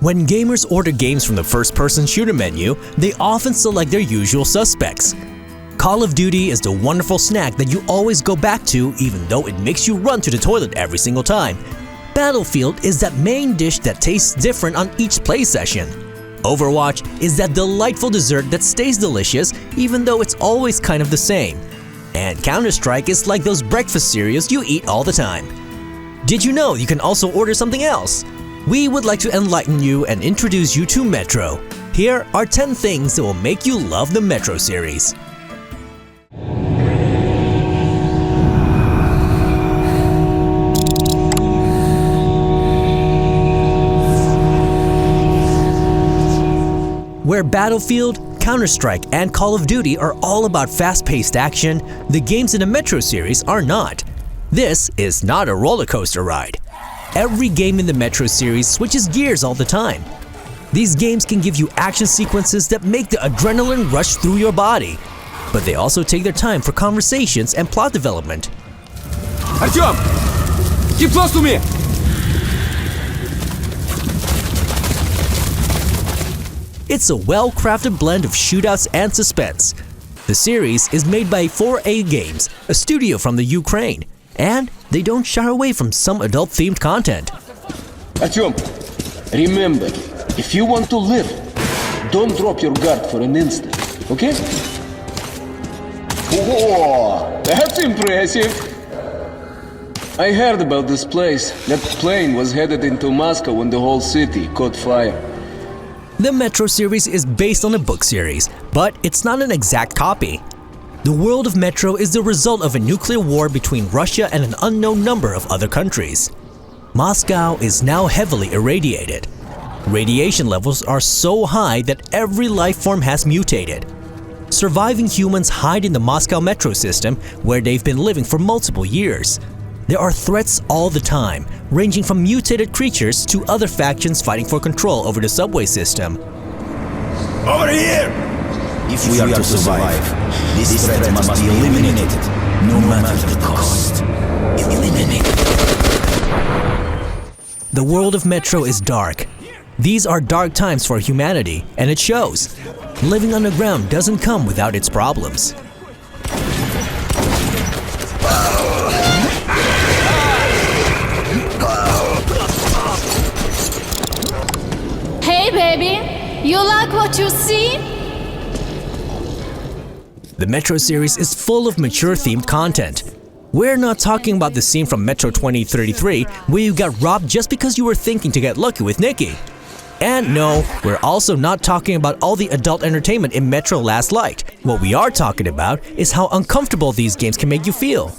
When gamers order games from the first-person shooter menu, they often select their usual suspects. Call of Duty is the wonderful snack that you always go back to even though it makes you run to the toilet every single time. Battlefield is that main dish that tastes different on each play session. Overwatch is that delightful dessert that stays delicious even though it's always kind of the same. And Counter-Strike is like those breakfast cereals you eat all the time. Did you know you can also order something else? We would like to enlighten you and introduce you to Metro. Here are 10 things that will make you love the Metro series. Where Battlefield, Counter-Strike, and Call of Duty are all about fast-paced action, the games in the Metro series are not. This is not a roller coaster ride. Every game in the Metro series switches gears all the time. These games can give you action sequences that make the adrenaline rush through your body, but they also take their time for conversations and plot development. Artyom! Keep close to me! It's a well-crafted blend of shootouts and suspense. The series is made by 4A Games, a studio from the Ukraine, and they don't shy away from some adult-themed content. Artyom, remember, if you want to live, don't drop your guard for an instant, okay? Whoa, that's impressive! I heard about this place. That plane was headed into Moscow when the whole city caught fire. The Metro series is based on a book series, but it's not an exact copy. The world of Metro is the result of a nuclear war between Russia and an unknown number of other countries. Moscow is now heavily irradiated. Radiation levels are so high that every life form has mutated. Surviving humans hide in the Moscow metro system where they've been living for multiple years. There are threats all the time, ranging from mutated creatures to other factions fighting for control over the subway system. Over here! If we are to survive, this threat must be eliminated, no matter the cost. Eliminate. The world of Metro is dark. These are dark times for humanity, and it shows. Living underground doesn't come without its problems. Hey baby, you like what you see? The Metro series is full of mature-themed content. We're not talking about the scene from Metro 2033 where you got robbed just because you were thinking to get lucky with Nikki. And no, we're also not talking about all the adult entertainment in Metro Last Light. What we are talking about is how uncomfortable these games can make you feel.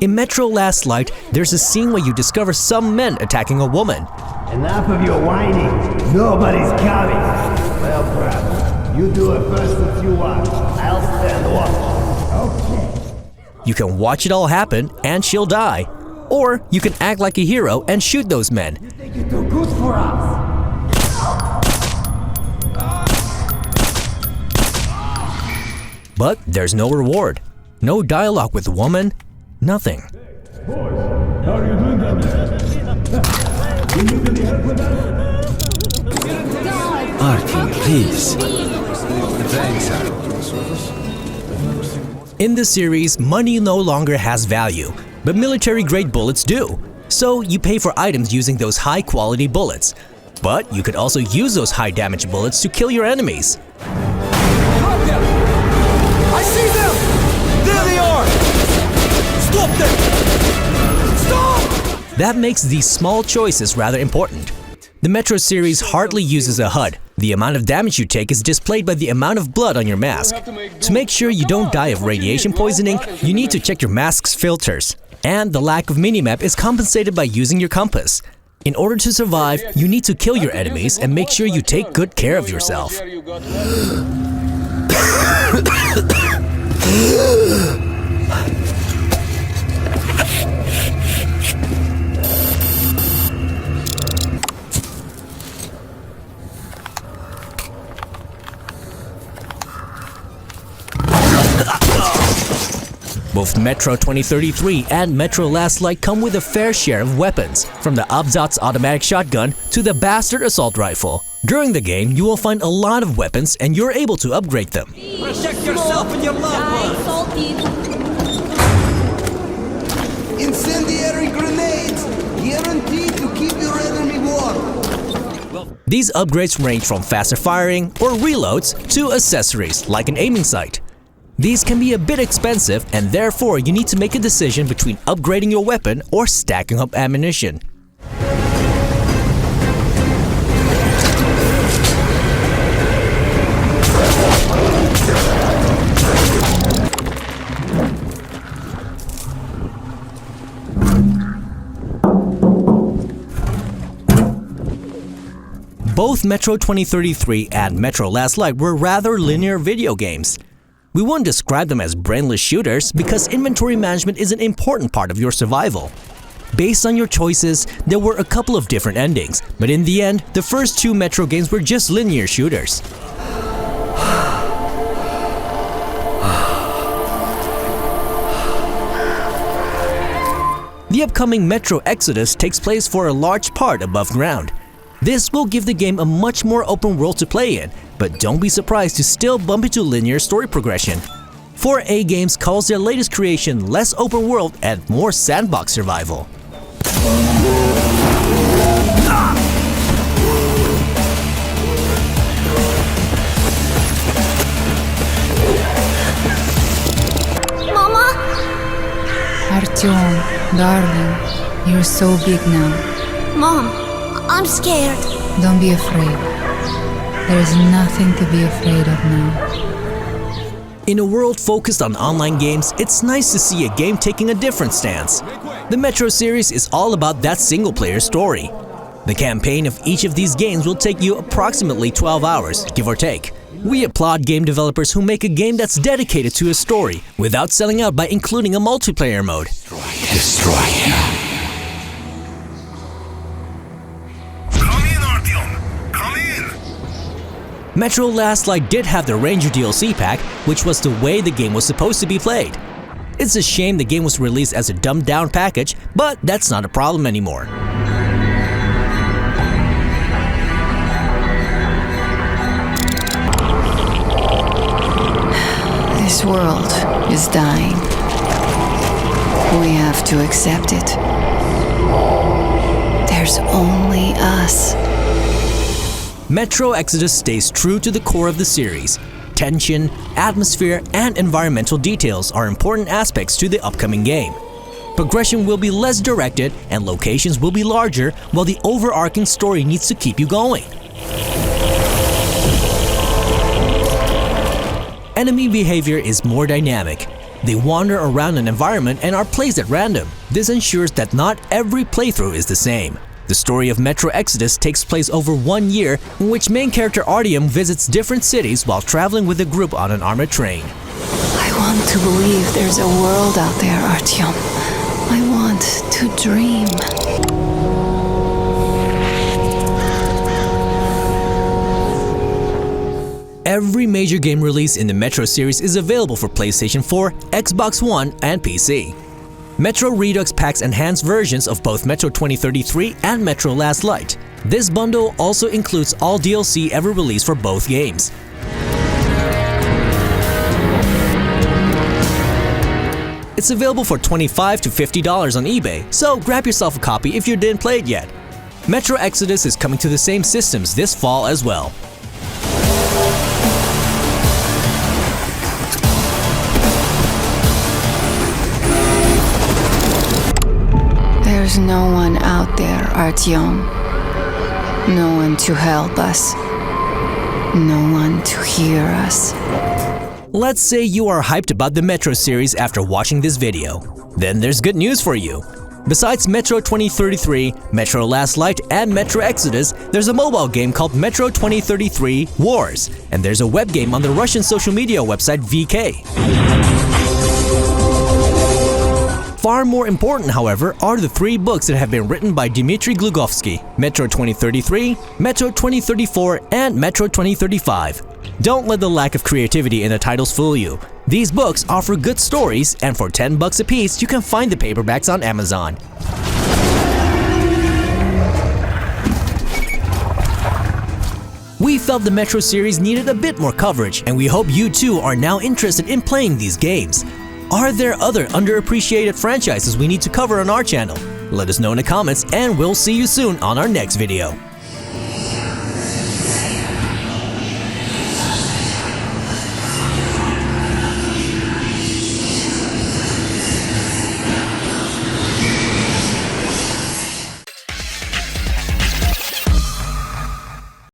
In Metro Last Light, there's a scene where you discover some men attacking a woman. Enough of your whining. Nobody's coming. Well, brother, you do it first if you want. I'll stand watch. Okay. You can watch it all happen and she'll die. Or you can act like a hero and shoot those men. You think you're too good for us? But there's no reward. No dialogue with the woman. Nothing. Boys, how are you doing down there? You need any help with that? Artyom, please. In the series, money no longer has value, but military-grade bullets do. So you pay for items using those high-quality bullets. But you could also use those high-damage bullets to kill your enemies. Drop them! I see them! There they are! Stop them! Stop! That makes these small choices rather important. The Metro series hardly uses a HUD. The amount of damage you take is displayed by the amount of blood on your mask. To make sure you don't die of radiation poisoning, you need to check your mask's filters. And the lack of minimap is compensated by using your compass. In order to survive, you need to kill your enemies and make sure you take good care of yourself. Both Metro 2033 and Metro Last Light come with a fair share of weapons, from the Abzats automatic shotgun to the Bastard assault rifle. During the game, you will find a lot of weapons and you're able to upgrade them. Protect yourself and your loved ones! Incendiary grenades! Guaranteed to keep your enemy warm! These upgrades range from faster firing or reloads to accessories like an aiming sight. These can be a bit expensive and therefore you need to make a decision between upgrading your weapon or stacking up ammunition. Both Metro 2033 and Metro Last Light were rather linear video games. We wouldn't describe them as brainless shooters because inventory management is an important part of your survival. Based on your choices, there were a couple of different endings, but in the end, the first two Metro games were just linear shooters. The upcoming Metro Exodus takes place for a large part above ground. This will give the game a much more open world to play in, but don't be surprised to still bump into linear story progression. 4A Games calls their latest creation less open world and more sandbox survival. Mama? Artyom, darling, you're so big now. Mom, I'm scared. Don't be afraid. There's nothing to be afraid of now. In a world focused on online games, it's nice to see a game taking a different stance. The Metro series is all about that single-player story. The campaign of each of these games will take you approximately 12 hours, give or take. We applaud game developers who make a game that's dedicated to a story without selling out by including a multiplayer mode. Destroy. Metro Last Light did have the Ranger DLC pack, which was the way the game was supposed to be played. It's a shame the game was released as a dumbed-down package, but that's not a problem anymore. This world is dying. We have to accept it. There's only us. Metro Exodus stays true to the core of the series. Tension, atmosphere, and environmental details are important aspects to the upcoming game. Progression will be less directed and locations will be larger, while the overarching story needs to keep you going. Enemy behavior is more dynamic. They wander around an environment and are placed at random. This ensures that not every playthrough is the same. The story of Metro Exodus takes place over 1 year, in which main character Artyom visits different cities while traveling with a group on an armored train. I want to believe there's a world out there, Artyom. I want to dream. Every major game release in the Metro series is available for PlayStation 4, Xbox One, and PC. Metro Redux packs enhanced versions of both Metro 2033 and Metro Last Light. This bundle also includes all DLC ever released for both games. It's available for $25 to $50 on eBay, so grab yourself a copy if you didn't play it yet. Metro Exodus is coming to the same systems this fall as well. There's no one out there, Artyom. No one to help us. No one to hear us. Let's say you are hyped about the Metro series after watching this video. Then there's good news for you. Besides Metro 2033, Metro Last Light, and Metro Exodus, there's a mobile game called Metro 2033 Wars, and there's a web game on the Russian social media website VK. Far more important, however, are the 3 books that have been written by Dmitry Glugovsky: Metro 2033, Metro 2034, and Metro 2035. Don't let the lack of creativity in the titles fool you. These books offer good stories, and for $10 a piece, you can find the paperbacks on Amazon. We felt the Metro series needed a bit more coverage, and we hope you too are now interested in playing these games. Are there other underappreciated franchises we need to cover on our channel? Let us know in the comments, and we'll see you soon on our next video.